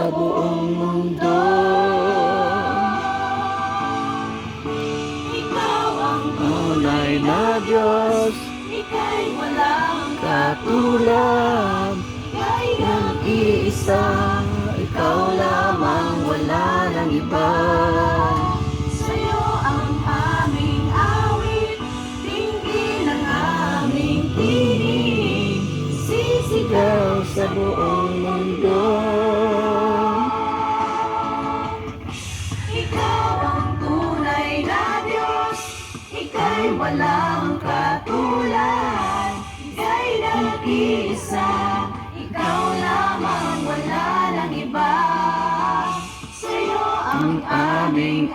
sa buong mundo. Ikaw ang Tunay na Diyos, ika'y walang katulad, ika'y nag-iisa, ikaw lamang, wala nang iba. sa'yo ang aming awit, tingin ang aming tinig, sisigaw Ikaw sa buong mundo. Ikaw ang tunay na Diyos, ika'y walang katulad, ika'y nag-iisa, ikaw lamang, wala nang iba. Sa'yo ang aming